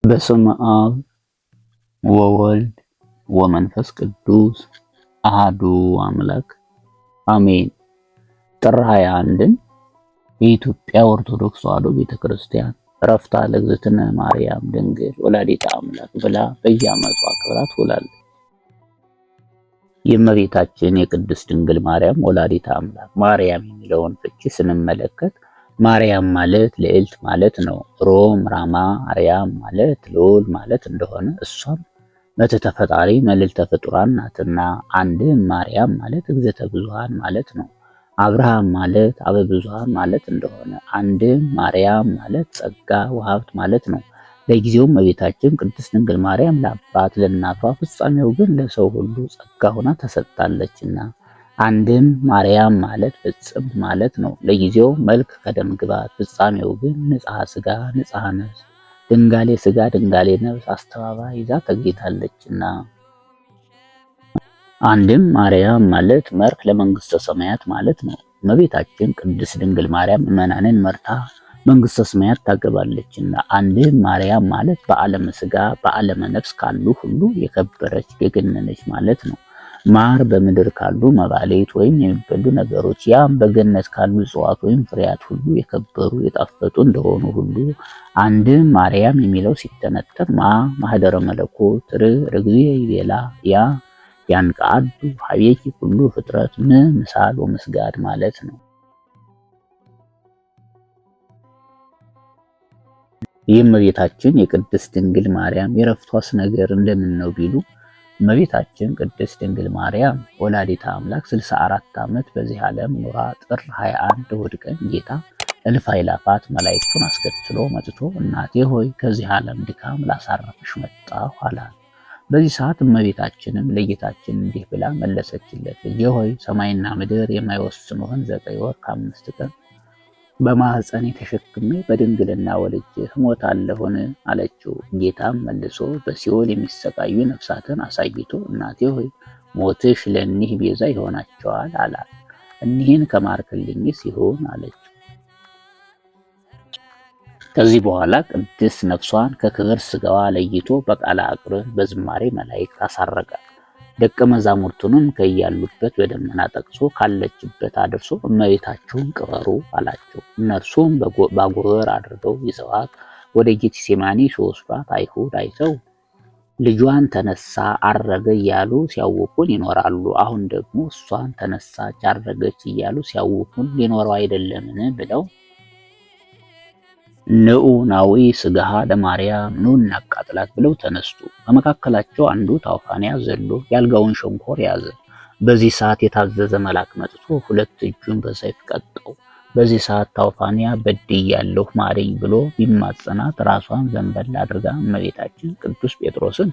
በስመ አብ ወወልድ ወመንፈስ ቅዱስ አሃዱ አምላክ አሜን። ጥር 21ን የኢትዮጵያ ኦርቶዶክስ ተዋሕዶ ቤተክርስቲያን ዕረፍተ ለእግዝእትነ ማርያም ድንግል ወላዲተ አምላክ ብላ በየዓመቱ አክብራ ትውላለች። የእመቤታችን የቅድስት ድንግል ማርያም ወላዲተ አምላክ ማርያም የሚለውን ፍቺ ስንመለከት ማርያም ማለት ልዕልት ማለት ነው። ሮም ራማ አርያም ማለት ልዑል ማለት እንደሆነ እሷም መትሕተ ፈጣሪ መልዕልተ ፍጡራን ናትና፣ አንድም ማርያም ማለት እግዝእተ ብዙኃን ማለት ነው። አብርሃም ማለት አበ ብዙኃን ማለት እንደሆነ አንድም ማርያም ማለት ጸጋ ወሀብት ማለት ነው። ለጊዜውም እመቤታችን ቅድስት ድንግል ማርያም ለአባት ለእናቷ ፍጻሜው ግን ለሰው ሁሉ ጸጋ ሆና ተሰጥታለችና አንድም ማርያም ማለት ፍጽምት ማለት ነው። ለጊዜው መልክ ከደም ግባት ፍጻሜው ግን ንጽሐ ሥጋ ንጽሐ ነፍስ ድንጋሌ ሥጋ ድንጋሌ ነፍስ አስተባባይ ይዛ ተገኝታለችና። አንድም ማርያም ማለት መርክ ለመንግስተ ሰማያት ማለት ነው። እመቤታችን ቅድስት ድንግል ማርያም ምእመናንን መርታ መንግስተ ሰማያት ታገባለችና። አንድም ማርያም ማለት በዓለመ ሥጋ በዓለመ ነፍስ ካሉ ሁሉ የከበረች የገነነች ማለት ነው። ማር በምድር ካሉ መባሌት ወይም የሚበሉ ነገሮች ያም በገነት ካሉ እጽዋት ወይም ፍሬያት ሁሉ የከበሩ የጣፈጡ እንደሆኑ ሁሉ አንድም ማርያም የሚለው ሲተነተን ማህደረ መለኮት ርግዝየ ይቤላ ያ ያንቃዱ ሀቤኪ ሁሉ ፍጥረት ምሳል ወመስጋድ ማለት ነው። ይህም እመቤታችን የቅድስት ድንግል ማርያም የዕረፍቷስ ነገር እንደምን ነው ቢሉ እመቤታችን ቅድስት ድንግል ማርያም ወላዲተ አምላክ 64 ዓመት በዚህ ዓለም ኑራ ጥር 21 እሑድ ቀን ጌታ እልፍ አእላፋት መላእክቱን አስከትሎ መጥቶ እናቴ ሆይ ከዚህ ዓለም ድካም ላሳረፍሽ መጣሁ አላት። በዚህ ሰዓት እመቤታችንም ለጌታችን እንዲህ ብላ መለሰችለት፣ ልጄ ሆይ ሰማይና ምድር የማይወስኑህን 9 ወር ከ5 ቀን በማኅፀኔ ተሸክሜ በድንግልና ወልጄ እሞታለሁን አለችው። ጌታም መልሶ በሲኦል የሚሰቃዩ ነፍሳትን አሳይቶ እናቴ ሆይ ሞትሽ ለእኒህ ቤዛ ይሆናቸዋል አላት። እኒህን ከማርክልኝስ ይሁን አለችው። ከዚህ በኋላ ቅድስት ነፍሷን ከክብር ሥጋዋ ለይቶ በቃለ አቅርቦት በዝማሬ መላእክት አሳረጋት። ደቀ መዛሙርቱንም ከያሉበት በደመና ጠቅሶ ካለችበት አድርሶ እመቤታችሁን ቅበሩ አላቸው። እነርሱም ባጎበር አድርገው ይዘዋት ወደ ጌቴሴማኒ ሲወስዷት አይሁድ አይተው ልጇን ተነሳ አረገ እያሉ ሲያውኩን ይኖራሉ። አሁን ደግሞ እሷን ተነሳች አረገች እያሉ ሲያውኩን ሊኖረው አይደለምን ብለው ንዑ ናዊ ሥጋሃ ለማርያም ኑ እናቃጥላት ብለው ተነሱ። ከመካከላቸው አንዱ ታውፋንያ ዘሎ ያልጋውን ሸንኮር ያዘ። በዚህ ሰዓት የታዘዘ መልአክ መጥቶ 2 እጁን በሰይፍ ቀጠው። በዚህ ሰዓት ታውፋንያ በድያለሁ ማረኝ ብሎ ቢማጸናት ራሷን ዘንበል አድርጋ እመቤታችን ቅዱስ ጴጥሮስን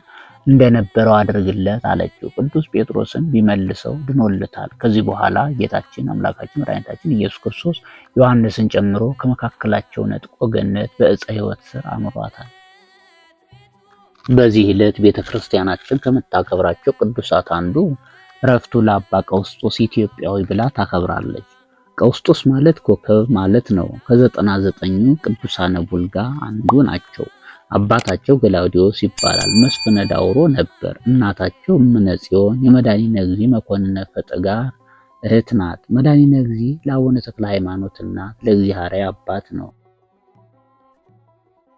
እንደነበረው አድርግለት አለችው። ቅዱስ ጴጥሮስን ቢመልሰው ድኖለታል። ከዚህ በኋላ ጌታችን አምላካችን መድኃኒታችን ኢየሱስ ክርስቶስ ዮሐንስን ጨምሮ ከመካከላቸው ነጥቆ ገነት በዕፀ ሕይወት ስር አኑሯታል። በዚህ ዕለት ቤተክርስቲያናችን ከምታከብራቸው ቅዱሳት አንዱ ዕረፍቱ ለአባ ቀውስጦስ ኢትዮጵያዊ ብላ ታከብራለች። ቀውስጦስ ማለት ኮከብ ማለት ነው። ከ99ኙ ቅዱሳነ ቡልጋ አንዱ ናቸው። አባታቸው ገላውዲዮስ ይባላል። መስፍነ ዳውሮ ነበር። እናታቸው እምነ ጽዮን የመድኃኒነ እግዚእ መኮንነ ፈጠጋር እህት ናት። መድኃኒነ እግዚእ ለአቡነ ተክለ ሃይማኖትና ለእግዚአብሔር አባት ነው።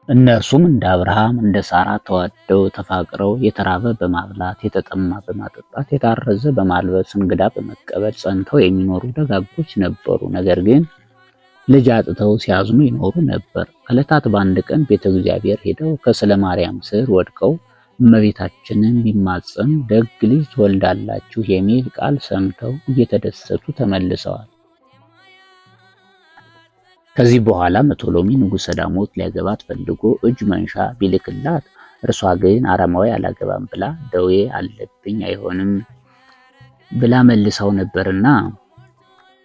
እነርሱም እንደ አብርሃም እንደ ሳራ ተዋደው ተፋቅረው የተራበ በማብላት የተጠማ በማጠጣት የታረዘ በማልበስ እንግዳ በመቀበል ጸንተው የሚኖሩ ደጋጎች ነበሩ። ነገር ግን ልጅ አጥተው ሲያዝኑ ይኖሩ ነበር። ከዕለታት በአንድ ቀን ቤተ እግዚአብሔር ሄደው ከስለ ማርያም ስር ወድቀው እመቤታችንን ቢማጸኑ ደግ ልጅ ትወልዳላችሁ የሚል ቃል ሰምተው እየተደሰቱ ተመልሰዋል። ከዚህ በኋላ መቶሎሚ ንጉሠ ዳሞት ሊያገባት ፈልጎ እጅ መንሻ ቢልክላት እርሷ ግን አረማዊ አላገባም ብላ ደዌ አለብኝ አይሆንም ብላ መልሳው ነበርና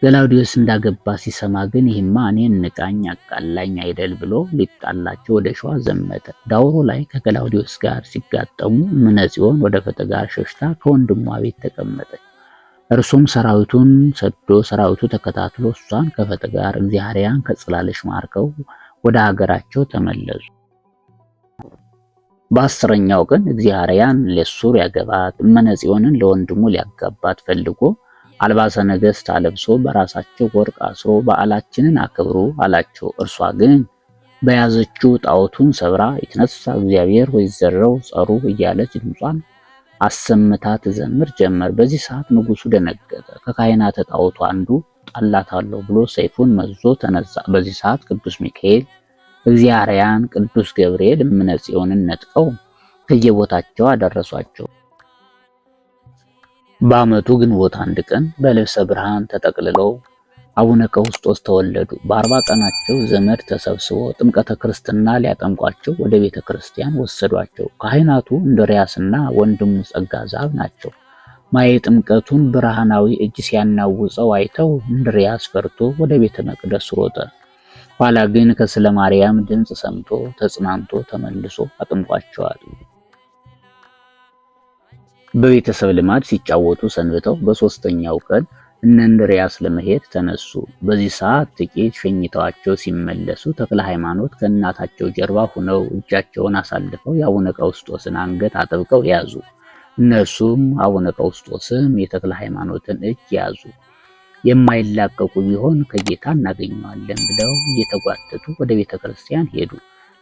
ገላውዲዮስ እንዳገባ ሲሰማ ግን ይህማ እኔን ንቃኝ አቃላኝ አይደል ብሎ ሊጣላቸው ወደ ሸዋ ዘመተ። ዳውሮ ላይ ከገላውዲዮስ ጋር ሲጋጠሙ እምነ ጽዮን ወደ ፈጠጋር ሸሽታ ከወንድሟ ቤት ተቀመጠች። እርሱም ሰራዊቱን ሰዶ ሰራዊቱ ተከታትሎ እሷን ከፈጠጋር እግዚአብሔርን ከጽላለሽ ማርከው ወደ ሀገራቸው ተመለሱ። በ10ኛው ቀን እግዚአርያን ለሱ ሊያገባት እመነጽዮንን ለወንድሙ ሊያጋባት ፈልጎ አልባሰ ነገሥት አለብሶ በራሳቸው ወርቅ አስሮ በዓላችንን አክብሩ አላቸው። እርሷ ግን በያዘችው ጣዖቱን ሰብራ ይትነሳ እግዚአብሔር ወይዘረው ጸሩ እያለች ድምጿን አሰምታ ትዘምር ጀመር። በዚህ ሰዓት ንጉሱ ደነገጠ። ከካህናተ ጣዖቱ አንዱ ጣላታለሁ ብሎ ሰይፉን መዞ ተነሳ። በዚህ ሰዓት ቅዱስ ሚካኤል፣ እግዚአርያን፣ ቅዱስ ገብርኤል እምነጽዮንን ነጥቀው ከየቦታቸው አደረሷቸው። በዓመቱ ግንቦት 1 ቀን በልብሰ ብርሃን ተጠቅልለው አቡነ ቀውስጦስ ተወለዱ። በ40 ቀናቸው ዘመድ ተሰብስቦ ጥምቀተ ክርስትና ሊያጠምቋቸው ወደ ቤተ ክርስቲያን ወሰዷቸው። ካህናቱ እንድርያስና ወንድሙ ጸጋ ዛብ ናቸው። ማየ ጥምቀቱን ብርሃናዊ እጅ ሲያናውፀው አይተው እንድርያስ ፈርቶ ወደ ቤተ መቅደስ ሮጠ። ኋላ ግን ከስለ ማርያም ድምፅ ሰምቶ ተጽናንቶ ተመልሶ አጥምቋቸዋል። በቤተሰብ ልማድ ሲጫወቱ ሰንብተው በ3ኛው ቀን እነ እንድርያስ ለመሄድ ተነሱ። በዚህ ሰዓት ጥቂት ሸኝተዋቸው ሲመለሱ ተክለ ሃይማኖት ከእናታቸው ጀርባ ሆነው እጃቸውን አሳልፈው የአቡነ ቀውስጦስን አንገት አጥብቀው ያዙ። እነሱም አቡነ ቀውስጦስም የተክለ ሃይማኖትን እጅ ያዙ። የማይላቀቁ ቢሆን ከጌታ እናገኘዋለን ብለው እየተጓተቱ ወደ ቤተ ክርስቲያን ሄዱ።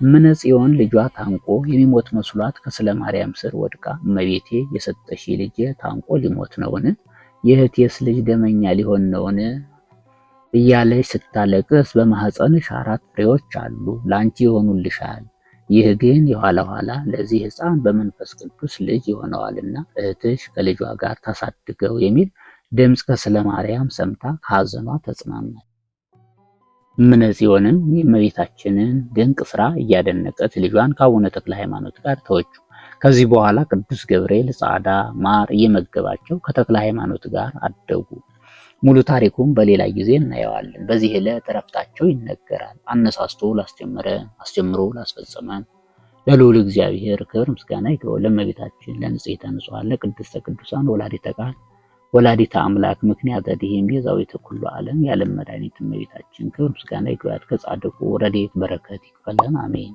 እምነጽዮን ልጇ ታንቆ የሚሞት መስሏት ከስለ ማርያም ስር ወድቃ እመቤቴ የሰጠሽ ልጄ ታንቆ ሊሞት ነውን? የእህቴስ ልጅ ደመኛ ሊሆን ነውን? እያለች ስታለቅስ በማህፀንሽ 4 ፍሬዎች አሉ፣ ላንቺ ይሆኑልሻል። ይህ ግን የኋላ ኋላ ለዚህ ሕፃን በመንፈስ ቅዱስ ልጅ ይሆነዋልና እህትሽ ከልጇ ጋር ታሳድገው የሚል ድምፅ ከስለ ማርያም ሰምታ ከሐዘኗ ተጽናናች። እምነጽዮንም የእመቤታችንን ድንቅ ስራ እያደነቀች ልጇን ከአቡነ ተክለ ሃይማኖት ጋር ተወችው። ከዚህ በኋላ ቅዱስ ገብርኤል ጻዕዳ ማር እየመገባቸው ከተክለ ሃይማኖት ጋር አደጉ። ሙሉ ታሪኩም በሌላ ጊዜ እናየዋለን። በዚህ ዕለት ዕረፍታቸው ይነገራል። አነሳስቶ ላስጀመረን አስጀምሮ ላስፈጸመን ለልዑል እግዚአብሔር ክብር ምስጋና ይግባው። ለእመቤታችን ለንጽሕተ ንጹሐን ለቅድስተ ቅዱሳን ወላዲተ ቃል ወላዲተ አምላክ ምክንያተ ድኂን ቤዛዊተ ኩሉ ዓለም የዓለም መድኃኒት እመቤታችን ክብር ምስጋና ይግባት። ከጻድቁ ረድኤት በረከት ይክፈለን፣ አሜን።